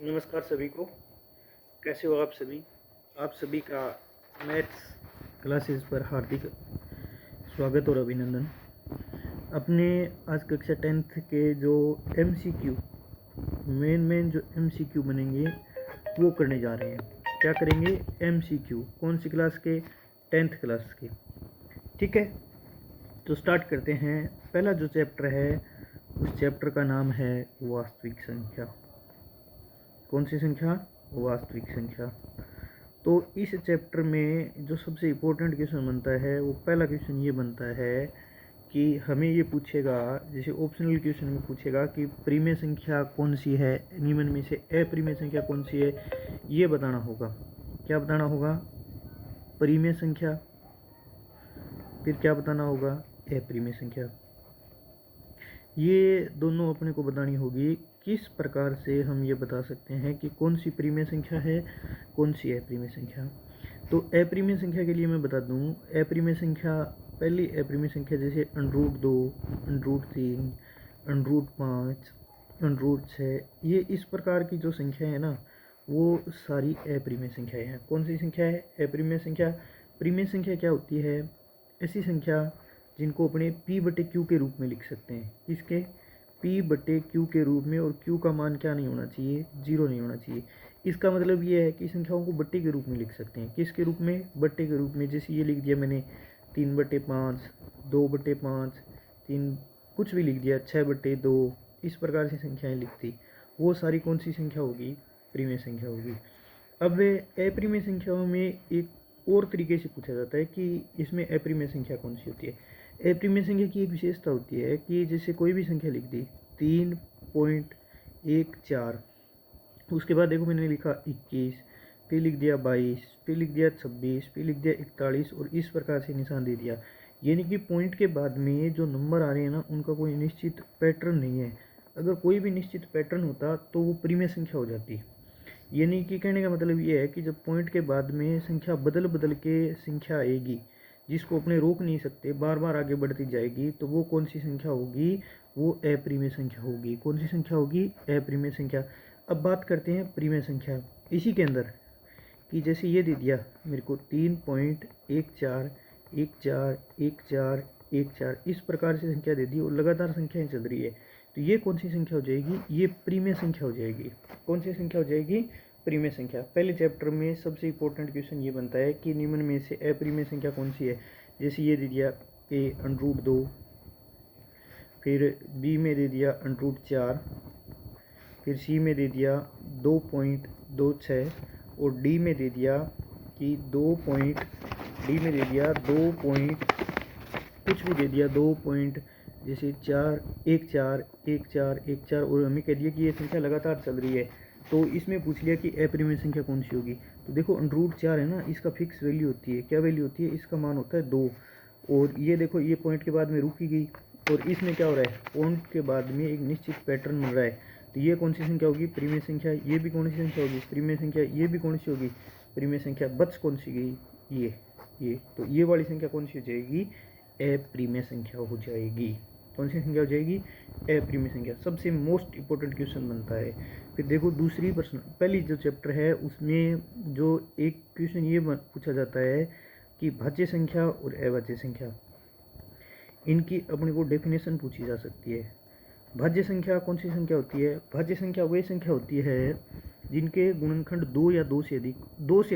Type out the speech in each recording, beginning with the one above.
नमस्कार सभी को। कैसे हो आप सभी? आप सभी का मैथ्स क्लासेस पर हार्दिक स्वागत और अभिनंदन। अपने आज कक्षा 10th के जो MCQ मेन जो MCQ बनेंगे वो करने जा रहे हैं। क्या करेंगे? MCQ। कौन सी क्लास के? 10th क्लास के। ठीक है, तो स्टार्ट करते हैं। पहला जो चैप्टर है उस चैप्टर का नाम है वास्तविक संख्या। कौन सी संख्या? वास्तविक संख्या। तो इस चैप्टर में जो सबसे इम्पोर्टेंट क्वेश्चन बनता है वो पहला क्वेश्चन ये बनता है कि हमें ये पूछेगा, जैसे ऑप्शनल क्वेश्चन में पूछेगा कि प्रीमेय संख्या कौन सी है, निम्न में से अप्रीमेय संख्या कौन सी है, ये बताना होगा। क्या बताना होगा? प्रीमेय संख्या। फिर क्या बताना होगा? अप्रीमेय संख्या। ये दोनों अपने को बतानी होगी। किस प्रकार से हम ये बता सकते हैं कि कौन सी प्रीमेय संख्या है, कौन सी अप्रीमेय संख्या। तो अप्रीमेय संख्या के लिए मैं बता दूं, अप्रीमेय संख्या, पहली अप्रीमेय संख्या जैसे √2, √3, √5, √6, ये इस प्रकार की जो संख्या है ना, वो सारी अप्रीमेय संख्याएं हैं। कौन सी संख्या है? अप्रीमेय संख्या। प्रीमेय संख्या क्या होती है? ऐसी संख्या जिनको अपने P/Q के रूप में लिख सकते हैं। किसके? P/Q के रूप में। और Q का मान क्या नहीं होना चाहिए? 0 नहीं होना चाहिए। इसका मतलब ये है कि संख्याओं को बट्टे के रूप में लिख सकते हैं। किसके रूप में? बट्टे के रूप में। जैसे ये लिख दिया मैंने 3/5, 2/5, 3, कुछ भी लिख दिया, 6/2, इस प्रकार से संख्याएं लिखती, वो सारी कौन सी संख्या होगी? प्रीमेय संख्या होगी। अब अप्रीमेय संख्याओं में एक और तरीके से पूछा जाता है कि इसमें अप्रीमेय संख्या कौन सी होती है। अप्रीमेय संख्या की एक विशेषता होती है कि जैसे कोई भी संख्या लिख दी 3.14, उसके बाद देखो मैंने लिखा 21, फिर लिख दिया 22, फिर लिख दिया 26, फिर लिख दिया 41, और इस प्रकार से निशान दे दिया। यानी कि पॉइंट के बाद में जो नंबर आ रहे हैं ना, उनका कोई निश्चित पैटर्न नहीं है। अगर कोई भी निश्चित पैटर्न होता तो वो प्रीमेय संख्या हो जाती। यानी कि कहने का मतलब ये है कि जब पॉइंट के बाद में संख्या बदल बदल के संख्या आएगी जिसको अपने रोक नहीं सकते, बार बार आगे बढ़ती जाएगी, तो वो कौन सी संख्या होगी? वो अप्रीमेय संख्या होगी। कौन सी संख्या होगी? अप्रीमेय संख्या। अब बात करते हैं प्रीमेय संख्या। इसी के अंदर कि जैसे ये दे दिया मेरे को 3.14141414, इस प्रकार से संख्या दे दी और लगातार संख्याएं चल रही है, तो ये कौन सी संख्या हो जाएगी? ये प्रीमेय संख्या हो जाएगी। कौन सी संख्या हो जाएगी? प्रीमेय संख्या। पहले चैप्टर में सबसे इंपॉर्टेंट क्वेश्चन ये बनता है कि निम्न में से अप्रीमेय संख्या कौन सी है। जैसे ये दे दिया A √2, फिर B में दे दिया √4, फिर C में दे दिया 2.26, और D में दे दिया कि D में दे दिया 2 कुछ भी दे दिया 2 जैसे 4 1 4 1 4 1 4, और हमें कह दिया कि ये संख्या लगातार चल रही है। तो इसमें पूछ लिया कि अप्रीमेय संख्या कौन सी होगी। तो देखो √4 है ना, इसका फिक्स वैल्यू होती है। क्या वैल्यू होती है? इसका मान होता है 2, और ये देखो ये पॉइंट के बाद में रुकी गई, और इसमें क्या हो रहा है? पॉइंट के बाद में एक निश्चित पैटर्न बन रहा है। तो ये कौन सी संख्या होगी? प्रीमेय संख्या। ये भी कौन सी संख्या होगी? प्रीमेय संख्या। ये भी कौन सी होगी? प्रीमेय संख्या। बच कौन सी गई? ये तो ये वाली संख्या कौन सी हो जाएगी? अप्रीमेय संख्या हो जाएगी। कौन सी संख्या हो जाएगी? अप्रीमेय संख्या। सबसे मोस्ट इंपॉर्टेंट क्वेश्चन बनता है। फिर देखो दूसरी प्रश्न, पहली जो चैप्टर है उसमें जो एक क्वेश्चन ये पूछा जाता है कि भाज्य संख्या और अभाज्य संख्या, इनकी अपने को डेफिनेशन पूछी जा सकती है। भाज्य संख्या कौन सी संख्या होती है? भाज्य संख्या वही संख्या होती है जिनके गुणनखंड 2 या 2 से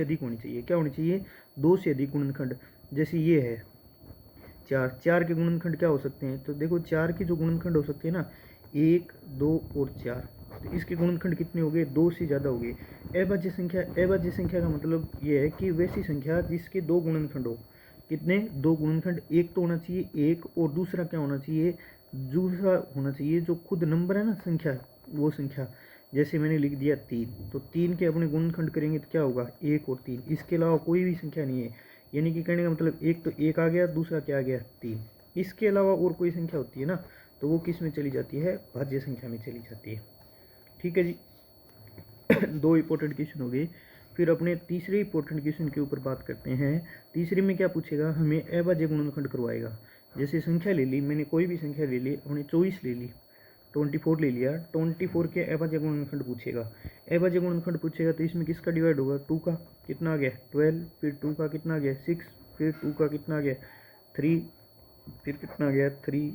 अधिक होनी चाहिए। क्या होनी चाहिए? 2 से अधिक गुणनखंड। जैसे ये है 4 के गुणनखंड क्या हो सकते हैं? तो देखो 4 के जो गुणनखंड हो सकते हैं ना, 1 2 और 4, तो इसके गुणनखंड कितने हो गए? 2 से ज़्यादा हो गए। अभाज्य संख्या का मतलब ये है कि वैसी संख्या जिसके 2 गुणनखंड हो। कितने? 2 गुणनखंड। एक तो होना चाहिए 1, और दूसरा क्या होना चाहिए? दूसरा होना चाहिए जो खुद नंबर है ना, संख्या, वो संख्या। जैसे मैंने लिख दिया 3, तो 3 के अपने गुणनखंड करेंगे तो क्या होगा? 1 और 3, इसके अलावा कोई भी संख्या नहीं है। यानी कि कहने का मतलब एक तो 1 आ गया, दूसरा क्या आ गया? 3। इसके अलावा और कोई संख्या होती है ना, तो वो किस में चली जाती है? भाज्य संख्या में चली जाती है। ठीक है जी। 2 इंपॉर्टेंट क्वेश्चन हो गए। फिर अपने तीसरे इंपॉर्टेंट क्वेश्चन के ऊपर बात करते हैं। तीसरे में क्या पूछेगा? हमें अभाज्य गुणनखंड करवाएगा। जैसे संख्या ले ली मैंने, कोई भी संख्या ले ली, हमने 24 ले ली, 24 ले लिया, 24 के अभाज्य गुणनखंड पूछेगा। अभाज्य गुणनखंड पूछेगा तो इसमें किसका डिवाइड होगा, 2 का, कितना आ गया 12, फिर 2 का कितना आ गया 6, फिर 2 का कितना आ गया 3, फिर कितना आ गया 3,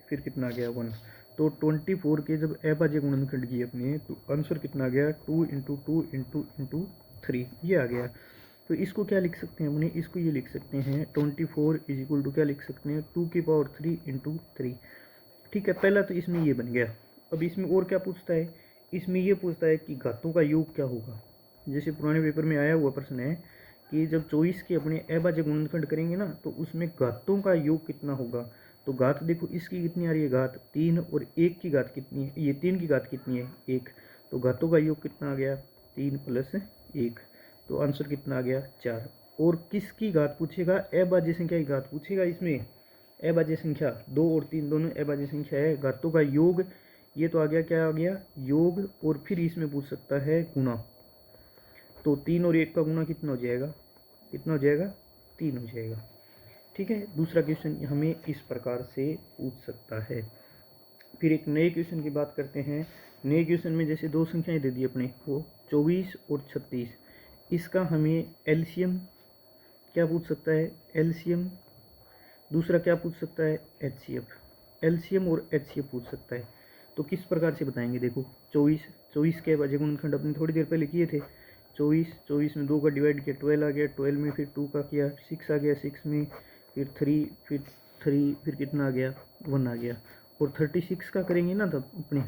फिर कितना आ गया 1। तो 24 के जब अभाज्य गुणनखंड किए अपने तो आंसर कितना आ गया 2 इंटू 2 इंटू इंटू 3, ये आ गया। तो इसको क्या लिख सकते हैं अपने, इसको ये लिख सकते हैं 24 इज इक्वल टू क्या लिख सकते हैं 2 की पावर 3 इंटू 3। ठीक है, पहला तो इसमें ये बन गया। अब इसमें और क्या पूछता है, इसमें ये पूछता है कि घातों का योग क्या होगा। जैसे पुराने पेपर में आया हुआ प्रश्न है कि जब 24 के अपने अभाज्य गुणनखंड करेंगे ना तो उसमें घातों का योग कितना होगा। तो घात देखो इसकी कितनी आ रही है घात 3, और 1 की घात कितनी है, ये 3 की घात कितनी है 1। तो घातों का योग कितना आ गया 3 प्लस 1, तो आंसर कितना आ गया 4। और किसकी घात पूछेगा, अभाज्य संख्या की घात पूछेगा। इसमें अभाज्य संख्या 2 और 3 दोनों अभाज्य संख्या है, घातों का योग, ये तो आ गया क्या आ गया योग, और फिर इसमें पूछ सकता है गुणा। तो 3 और 1 का गुणा कितना हो जाएगा, कितना हो जाएगा 3 हो जाएगा। ठीक है, दूसरा क्वेश्चन हमें इस प्रकार से पूछ सकता है। फिर एक नए क्वेश्चन की बात करते हैं। नए क्वेश्चन में जैसे दो संख्याएं दे दी अपने वो 24 और 36, इसका हमें एलसीएम क्या पूछ सकता है, एलसीएम। दूसरा क्या पूछ सकता है, एचसीएफ। एलसीएम और एचसीएफ पूछ सकता है। तो किस प्रकार से बताएंगे, देखो 24 के अभाज्य गुणनखंड अपने थोड़ी देर पहले किए थे। 24 में 2 का डिवाइड किया 12 आ गया, 12 में फिर 2 का किया 6 आ गया, 6 में फिर 3, फिर कितना आ गया 1 आ गया। और 36 का करेंगे ना तब अपने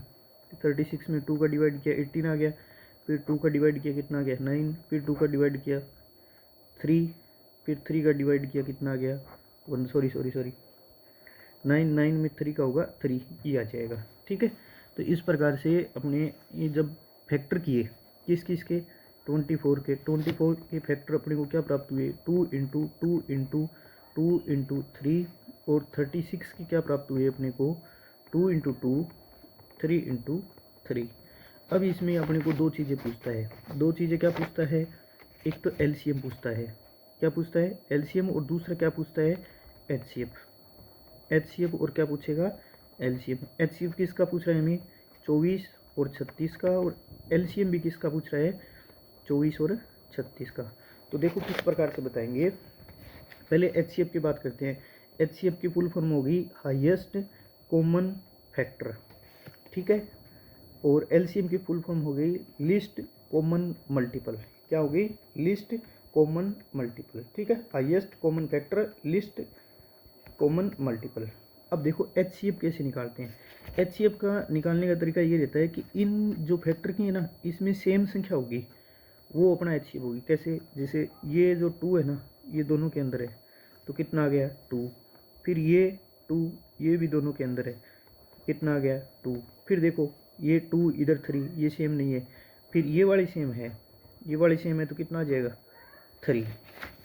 36 में 2 का डिवाइड किया 18 आ गया, फिर 2 का डिवाइड किया कितना आ गया 9, फिर 2 का डिवाइड किया 3, फिर 3 का डिवाइड किया कितना आ गया 1, सॉरी 9 में 3 का होगा 3, ये आ जाएगा। ठीक है, तो इस प्रकार से अपने ये जब फैक्टर किए किस के 24 के फैक्टर अपने को क्या प्राप्त हुए 2 इंटू 2 इंटू 2 इंटू 3, और 36 की क्या प्राप्त हुए अपने को 2 इंटू 2 3 इंटू 3। अब इसमें अपने को दो चीज़ें पूछता है, दो चीज़ें क्या पूछता है, एक तो एलसीएम पूछता है, क्या पूछता है एलसीएम, और दूसरा क्या पूछता है एचसीएफ और क्या पूछेगा एलसीएम। एचसीएफ किसका पूछ रहा है हमें 24 और 36 का, और एलसीएम भी किसका पूछ रहा है 24 और 36 का। तो देखो किस प्रकार से बताएंगे, पहले एचसीएफ की बात करते हैं। एचसीएफ की फुल फॉर्म होगी हाईएस्ट कॉमन फैक्टर, ठीक है, और एलसीएम की फुल फॉर्म हो गई लीस्ट कॉमन मल्टीपल। क्या हो गई, लीस्ट कॉमन मल्टीपल। ठीक है, highest common factor, least common multiple. अब देखो एचसीएफ कैसे निकालते हैं। एचसीएफ का निकालने का तरीका ये रहता है कि इन जो फैक्टर की है ना इसमें सेम संख्या होगी, वो अपना एचसीएफ होगी। कैसे, जैसे ये जो 2 है ना ये दोनों के अंदर है तो कितना आ गया 2, फिर ये 2 ये भी दोनों के अंदर है, कितना आ गया 2, फिर देखो ये 2 इधर 3 ये सेम नहीं है, फिर ये वाली सेम है, ये वाली सेम है तो कितना आ जाएगा 3।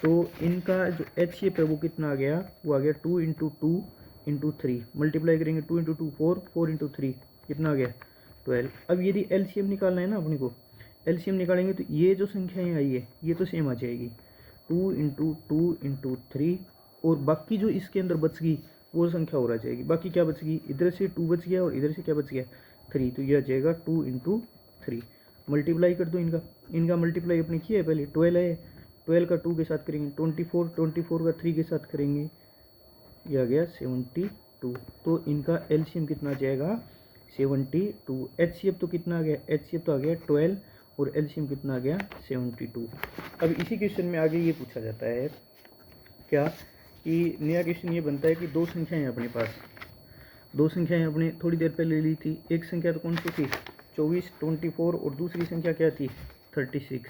तो इनका जो एचसीएफ है वो कितना आ गया, वो आ गया 2 इंटू 2 इंटू 3, मल्टीप्लाई करेंगे 2 इंटू 2 4, 4 इंटू 3 कितना आ गया 12। अब यदि एलसीएम निकालना है ना अपने को, एलसीएम निकालेंगे तो ये जो संख्याएँ आई है ये तो सेम आ जाएगी 2 इंटू 2 इंटू 3, और बाकी जो इसके अंदर बच गई वो संख्या और आ जाएगी। बाकी क्या बच गई, इधर से 2 बच गया और इधर से क्या बच गया 3, तो ये आ जाएगा 2 इंटू 3। मल्टीप्लाई कर दो इनका मल्टीप्लाई अपने किया है पहले, 12 है, 12 का 2 के साथ करेंगे 24, 24 का 3 के साथ करेंगे, ये आ गया 72। तो इनका एलसीएम कितना आ जाएगा 72। एचसीएफ तो कितना आ गया, एचसीएफ तो आ गया 12, और एलसीएम कितना आ गया 72। अब इसी क्वेश्चन में आगे ये पूछा जाता है क्या कि नया क्वेश्चन ये बनता है कि दो संख्याएं हैं अपने पास, दो संख्याएं अपने थोड़ी देर पहले ली थी। एक संख्या तो कौन सी थी 24 24, और दूसरी संख्या क्या थी 36।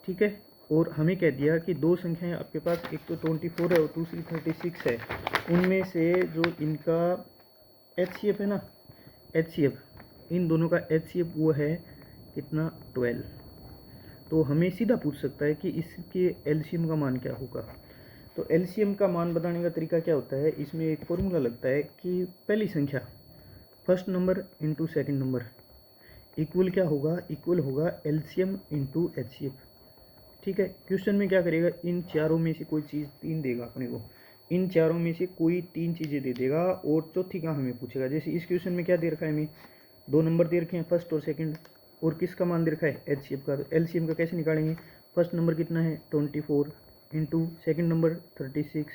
ठीक है, और हमें कह दिया कि दो संख्याएं आपके पास, एक तो 24 है और दूसरी 36 है, उनमें से जो इनका एचसीएफ है ना, एचसीएफ इन दोनों का एचसीएफ वो है कितना 12। तो हमें सीधा पूछ सकता है कि इसके एलसीएम का मान क्या होगा। तो एलसीएम का मान बताने का तरीका क्या होता है, इसमें एक फॉर्मूला लगता है कि पहली संख्या first number into second number equal क्या होगा, इक्वल होगा एलसीएम इंटू एचसीएफ। ठीक है, क्वेश्चन में क्या करेगा, इन चारों में से कोई चीज़ 3 देगा अपने को, इन चारों में से कोई 3 चीज़ें दे देगा और चौथी का हमें पूछेगा। जैसे इस क्वेश्चन में क्या दे रखा है, हमें 2 नंबर दे रखे हैं, फर्स्ट और सेकंड, और किसका मान दे रखा है, एचसीएफ का। तो एलसीएम का कैसे निकालेंगे, फर्स्ट नंबर कितना है 24 इंटू सेकेंड नंबर 36,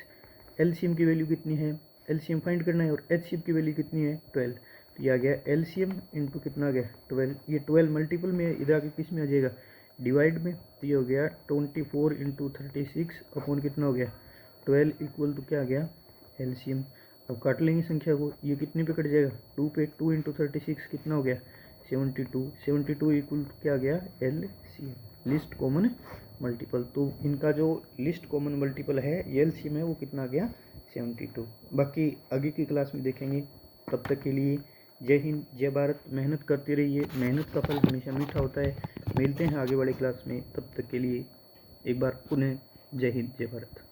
एलसीएम की वैल्यू कितनी है, एलसीएम फाइंड करना है, और एचसीएफ की वैल्यू कितनी है 12। तो ये आ गया एलसीएम इंटू कितना आ गया 12, ये 12 मल्टीपल में इधर आके किस में आ जाएगा, डिवाइड में। तो ये हो गया 24 इंटू 36 अपॉन कितना हो गया 12 इक्वल टू क्या आ गया एलसीएम। अब काट लेंगे संख्या को, ये कितने पे कट जाएगा 2 पे, 2 इंटू 36 कितना हो गया 72, 72 इक्वल टू क्या आ गया एलसीएम, लिस्ट कॉमन मल्टीपल। तो इनका जो लिस्ट कॉमन मल्टीपल है ये एलसीएम है वो कितना आ गया 72। बाकी आगे की क्लास में देखेंगे, तब तक के लिए जय हिंद जय भारत। मेहनत करते रहिए, मेहनत का फल हमेशा मीठा होता है। मिलते हैं आगे वाले क्लास में, तब तक के लिए एक बार पुनः जय हिंद जय भारत।